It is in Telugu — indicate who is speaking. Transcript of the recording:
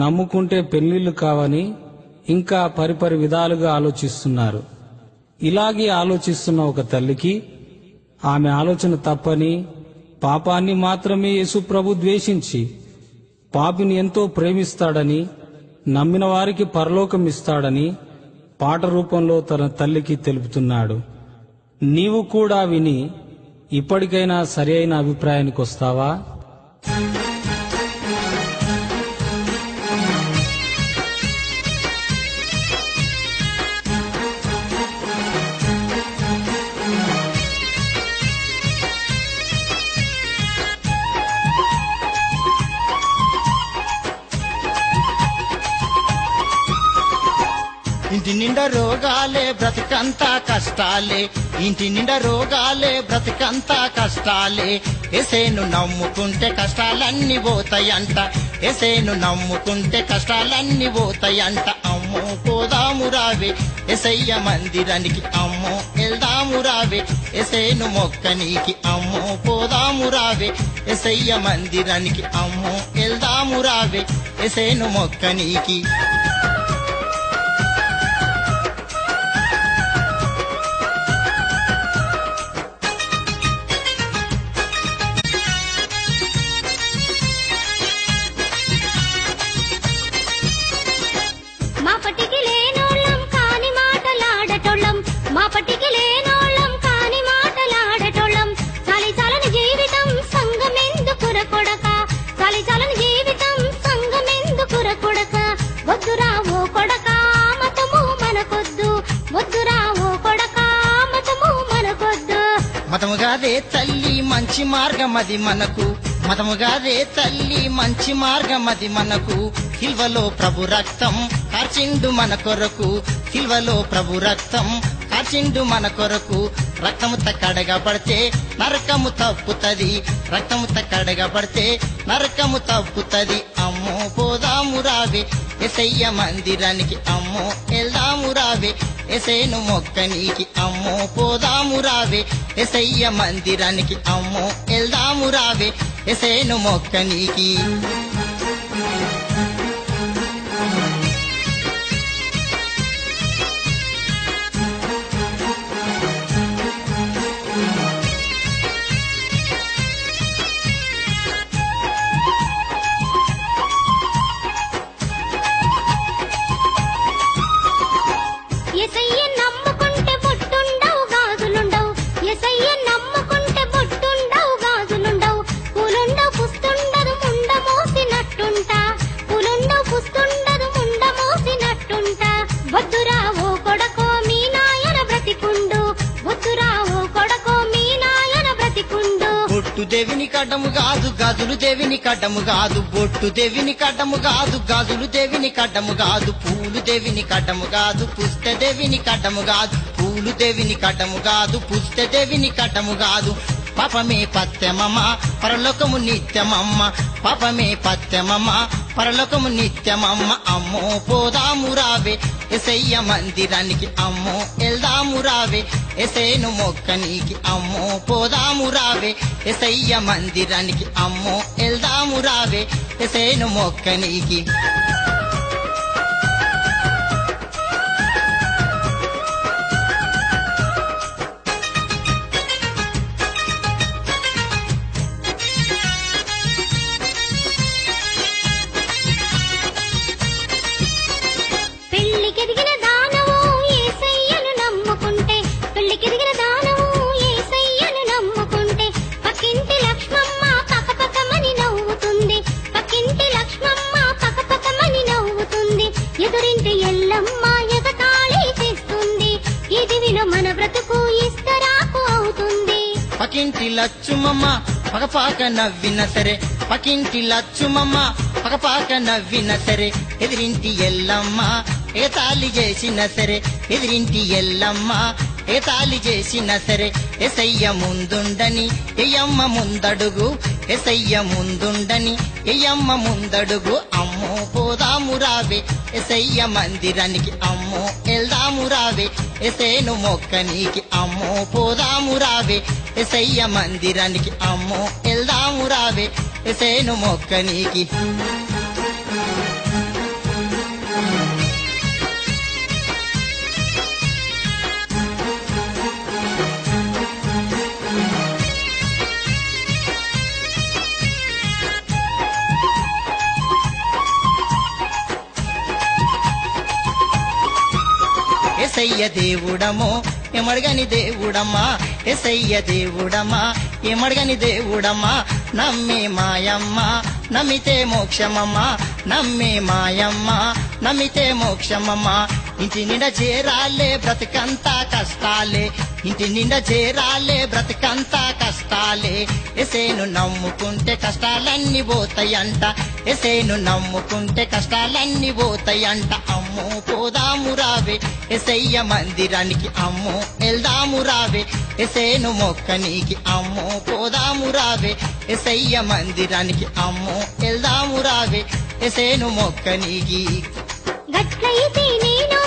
Speaker 1: నమ్ముకుంటే పెళ్లిళ్లు కావని ఇంకా పరిపరి విధాలుగా ఆలోచిస్తున్నారు. ఇలాగే ఆలోచిస్తున్న ఒక తల్లికి ఆమె ఆలోచన తప్పని, పాపాన్ని మాత్రమే యేసు ప్రభు ద్వేషించి పాపిని ఎంతో ప్రేమిస్తాడని, నమ్మిన వారికి పరలోకం ఇస్తాడని పాట రూపంలో తన తల్లికి తెలుపుతున్నాడు. నీవు కూడా విని ఇప్పటికైనా సరి అయిన అభిప్రాయానికి వస్తావా?
Speaker 2: ఇంటి నిండా రోగాలే బ్రతుకంతా కష్టాలే, ఇంటి నిండా రోగాలే బ్రతుకంతా కష్టాలే. ఎసేను నమ్ముకుంటే కష్టాలన్నీ పోతాయంట, ఎసేను నమ్ముకుంటే కష్టాలన్నీ పోతాయంట. అమ్మో పోదాము రావే ఎసయ్య మందిరానికి, అమ్మో వెళ్దాము రావే ఎసేను మొక్కనీకి. అమ్మో పోదాము రావే ఎసయ్య మందిరానికి, అమ్మో వెళ్దాము రావే ఎసేను మొక్కనీకి.
Speaker 3: మా పట్టికి లేనోళ్ళం కాని మాటలాడటోళ్ళం. చాలని జీవితం సంగమెందుకుర కొడక, చాలని జీవితం సంగమెందుకుర కొడక. వద్దురావో కొడక మతము మనకొద్దు, వద్దురావో కొడక మతము మనకొద్దు.
Speaker 2: మతముగాదే తల్లి మంచి మార్గం అది మనకు, మతముగాదే తల్లి మంచి మార్గం అది మనకు. సిల్వలో ప్రభు రక్తం కార్చిండు మన కొరకు, సిల్వలో ప్రభు రక్తం కార్చిండు మన కొరకు. రక్తముత కడగబడితే నరకము తప్పుతది, రక్తముత కడగబడితే నరకము తప్పుతది. అమ్మో పోదాము రావే ఎసయ్య మందిరానికి, అమ్మో వెళ్దాము రావే ఎసేను మొక్కనీకి. అమ్మో పోదాము రావే ఎసయ్య మందిరానికి, అమ్మో వెళ్దాము రావే ఎసేను మొక్కనీకి.
Speaker 3: ఎసయ్య నమ్ముకుంటే బొట్టుండవు గాజులుండవు, ఎసయ్య నమ్ముకుంటే బొట్టుండవు గాజులుండవు. పూలుండవు పుస్తుండదు ముండ మోసినట్టుంటా, పూలుండవు పుస్తుండదు ముండ మోసినట్టుంటా. వద్దురావో కొడకో మీ నాయన బ్రతికుండు, వద్దురావో కొడకో మీ నాయన బ్రతికుండు.
Speaker 2: బొట్టు దేవిని కడ్డము కాదు గాజులు దేవిని కడ్డము కాదు, బొట్టు దేవిని కడ్డము కాదు గాజులు దేవిని కడ్డము కాదు. పూలు దేవిని కడ్డము కాదు పుస్తె దేవిని కడ్డము కాదు, పూలు దేవిని కడ్డము కాదు పుస్తె దేవిని కడ్డము కాదు. పాపమే పత్యమమ్మ పరలోకము నిత్యమమ్మ, పాపమే పత్యమమ్మ పరలోకము నిత్యమమ్మ. అమ్మో పోదాము రావే ఎసయ్య మందిరానికి, అమ్మో వెళ్దాము రావే ఎసేను మొక్కనీకి. అమ్మో పోదాము రావే ఎసయ్య మందిరానికి, అమ్మో వెళ్దాము రావే ఎసేను మొక్కనీకి.
Speaker 3: పెళ్లికెదిగిన దానవు యేసయ్యను నమ్ముకుంటే, పెళ్లికెదిగిన దానవు యేసయ్యను నమ్ముకుంటే. పక్కింటి లక్ష్మమ్మ పకపకమని నవ్వుతుంది, పక్కింటి లక్ష్మమ్మ పకపకమని నవ్వుతుంది. ఎదురింటి ఎల్లమ్మ ఎగతాళి చేస్తుంది, ఇది విను మన బ్రతుకు ఇస్తరాకు అవుతుంది.
Speaker 2: పక్కింటి లచ్చుమమ్మ పగపాక నవ్విన సరే, పక్కింటి లచ్చుమమ్మ పగపాక నవ్విన సరే. ఎదిరింటి ఎల్లమ్మ ఏతాళి చేసిన సరే, ఎదిరింటి ఎల్లమ్మ ఏతాళి చేసిన సరే. ఎసయ్య ముందుండని ఎయ్యమ్మ ముందడుగు, ఎసయ్య ముందుండని ఎయ్యమ్మ ముందడుగు. అమ్మో పోదాము రావే ఎసయ్య మందిరానికి, అమ్మో వెళ్దాము రావే ఎసేను మొక్కనీకి. అమ్మో పోదాము రావే ఎసయ్య మందిరానికి, అమ్మో వెళ్దాము రావే ఎసేను మొక్కనీకి. ఎసయ్య దేవుడమో ఎమడగని దేవుడమ్మా ఎసయ్య దేవుడమ్మా ఎమడగని దేవుడమ్మా నమ్మే మాయమ్మ నమ్మితే మోక్షమమ్మా నమ్మే మాయమ్మ నమ్మితే మోక్షమమ్మా ఇంటి నిండా చేరాలే బ్రతుకంతా కష్టాలే ఇంటి నిండా చేరాలే బ్రతుకంతా కష్టాలే ఎసేను నమ్ముకుంటే కష్టాలన్నీ పోతాయంట ఎసేను నమ్ముకుంటే కష్టాలన్నీ పోతాయంట అమ్మో పోదాము రావే ఎసయ్య మందిరానికి అమ్మో వెళ్దాము రావే ఎసేను మొక్కనికి అమ్మో పోదాము రావే ఎసయ్య మందిరానికి అమ్మో వెళ్దాము రావే ఎసేను మొక్కనికి
Speaker 3: గట్లయితే నేను